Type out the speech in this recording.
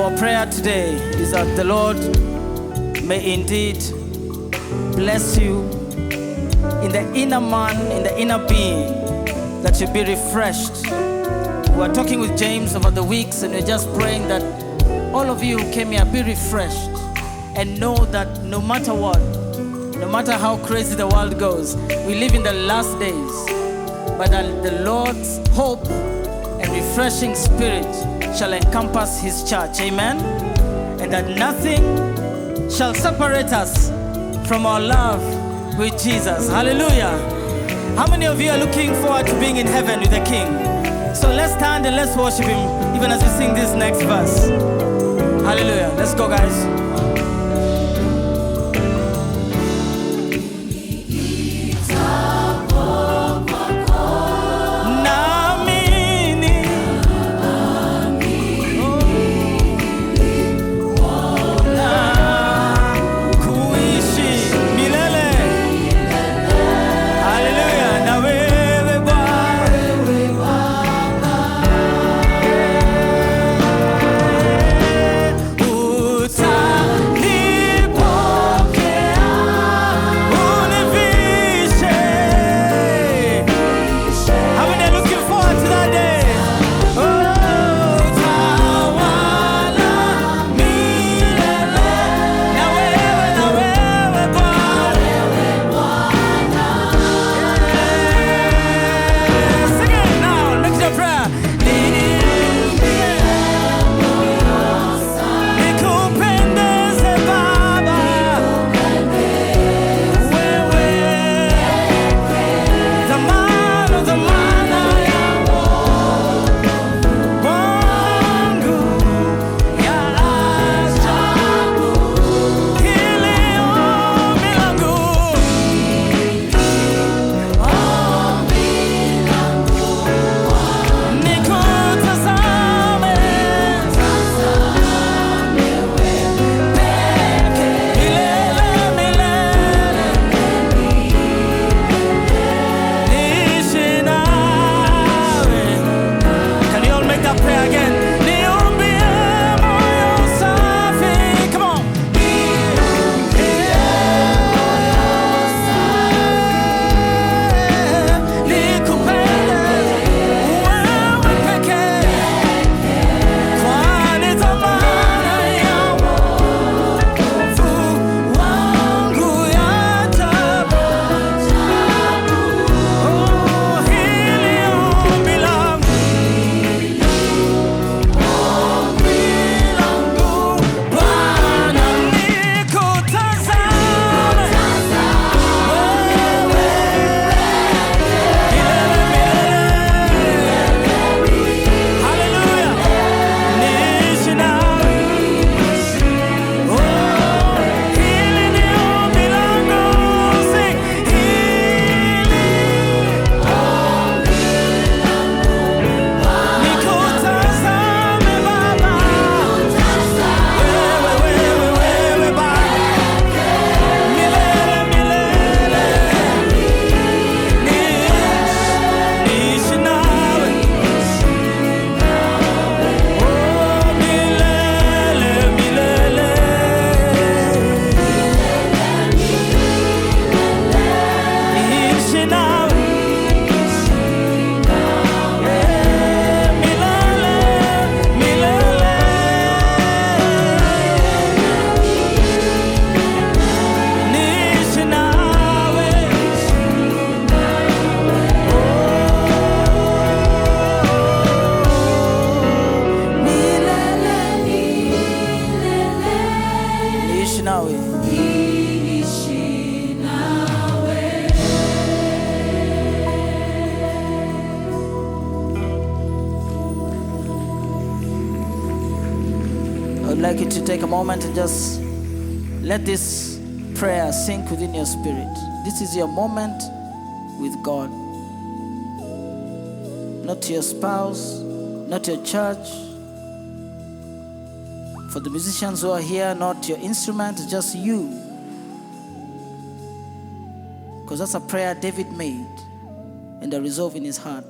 Our prayer today is that the Lord may indeed bless you in the inner man, in the inner being, that you be refreshed. We were talking with James over the weeks, and we're just praying that all of you who came here be refreshed and know that no matter what, no matter how crazy the world goes, we live in the last days, but that the Lord's hope and refreshing spirit shall encompass his church. Amen. And that nothing shall separate us from our love with Jesus. Hallelujah. How many of you are looking forward to being in heaven with the King? So let's stand and let's worship him even as we sing this next verse. Hallelujah. Let's go, guys. I'd like you to take a moment and just let this prayer sink within your spirit. This is your moment with God. Not your spouse, not your church. For the musicians who are here, not your instrument, just you. Because that's a prayer David made and a resolve in his heart.